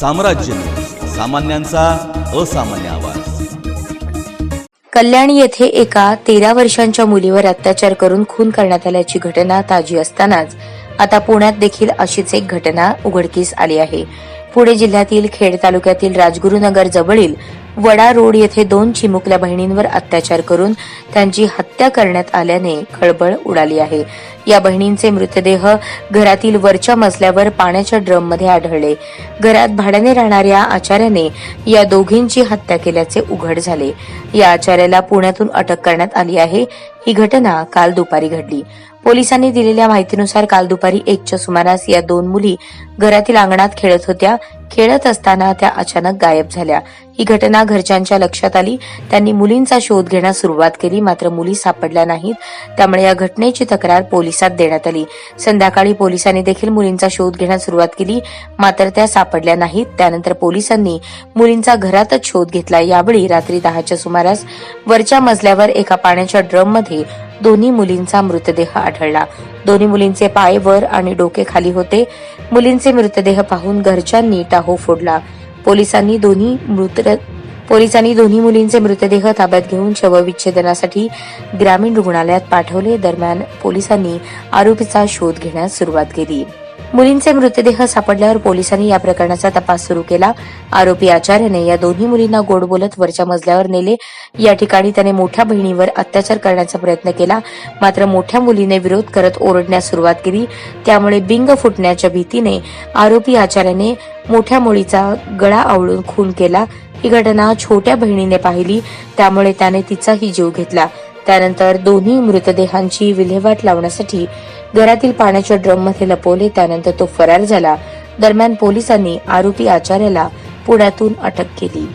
साम्राज्य न्यूज, सामान्यांचा असामान्य आवाज। कल्याणी येथे एका 13 वर्षांच्या मुलीवर अत्याचार करून खून करण्यात आल्याची घटना ताजी असतानाच आता पुण्यात देखील अशीच एक घटना उघडकीस आली आहे। पुणे जिल्ह्यातील खेड तालुक्यातील राजगुरुनगर जवळील वडा रोड येथे 2 चिमुकल्या बहिणींवर अत्याचार करून त्यांची हत्या करण्यात आल्याने खळबळ उडाली आहे। या बहिणींचे मृतदेह घरातील वरच्या मजल्यावर पाण्याच्या ड्रममध्ये आढळले। घरात भाड्याने राहणाऱ्या आचार्याने या दोघींची हत्या केल्याचे उघड झाले। या आचार्याला पुण्यातून अटक करण्यात आली आहे। ही घटना काल दुपारी घडली। पोलिसांनी दिलेल्या माहितीनुसार काल दुपारी 1च्या सुमारास या 2 मुली घरातील अंगणात खेळत होत्या। खेळत असताना त्या अचानक गायब झाल्या। ही घटना घरच्यांच्या लक्षात आली। त्यांनी मुलींचा शोध घेण्यास सुरुवात केली, मात्र मुली सापडल्या नाहीत। त्यामुळे या घटनेची तक्रार पोलिसात देण्यात आली। संध्याकाळी पोलिसांनी देखील मुलींचा शोध घेण्यास सुरुवात केली, मात्र त्या सापडल्या नाहीत। त्यानंतर पोलिसांनी मुलींचा घरातच शोध घेतला। यावेळी रात्री 10च्या सुमारास वरच्या मजल्यावर एका पाण्याच्या ड्रममध्ये दोन्ही मुलींचा मृतदेह आढळला। दोन्ही मुलींचे पाय वर आणि डोके खाली होते। मुलींचे मृतदेह पाहून घरच्यांनी टाहो फोडला। पोलिसांनी दोन्ही मुलींचे मृतदेह ताब्यात घेऊन शवविच्छेदनासाठी ग्रामीण रुग्णालयात पाठवले। दरम्यान पोलिसांनी आरोपीचा शोध घेण्यास सुरुवात केली। मुलींचे मृतदेह सापडल्यावर पोलिसांनी या प्रकरणाचा तपास सुरू केला। आरोपी आचार्याने या दोन्ही मुलींना गोड बोलत वरच्या मजल्यावर नेले। या ठिकाणी त्याने मोठ्या बहिणीवर अत्याचार करण्याचा प्रयत्न केला, मात्र मोठ्या मुलीने विरोध करत ओरडण्यास सुरुवात केली। त्यामुळे बिंग फुटण्याच्या भीतीने आरोपी आचार्याने मोठ्या मुलीचा गळा आवळून खून केला। ही घटना छोट्या बहिणीने पाहिली, त्यामुळे त्याने तिचाही जीव घेतला। त्यानंतर दोन्ही मृतदेहांची विल्हेवाट लावण्यासाठी घरातील पाण्याच्या ड्रममध्ये लपवले। त्यानंतर तो फरार झाला। दरम्यान पोलिसांनी आरोपी आचार्याला पुण्यातून अटक केली।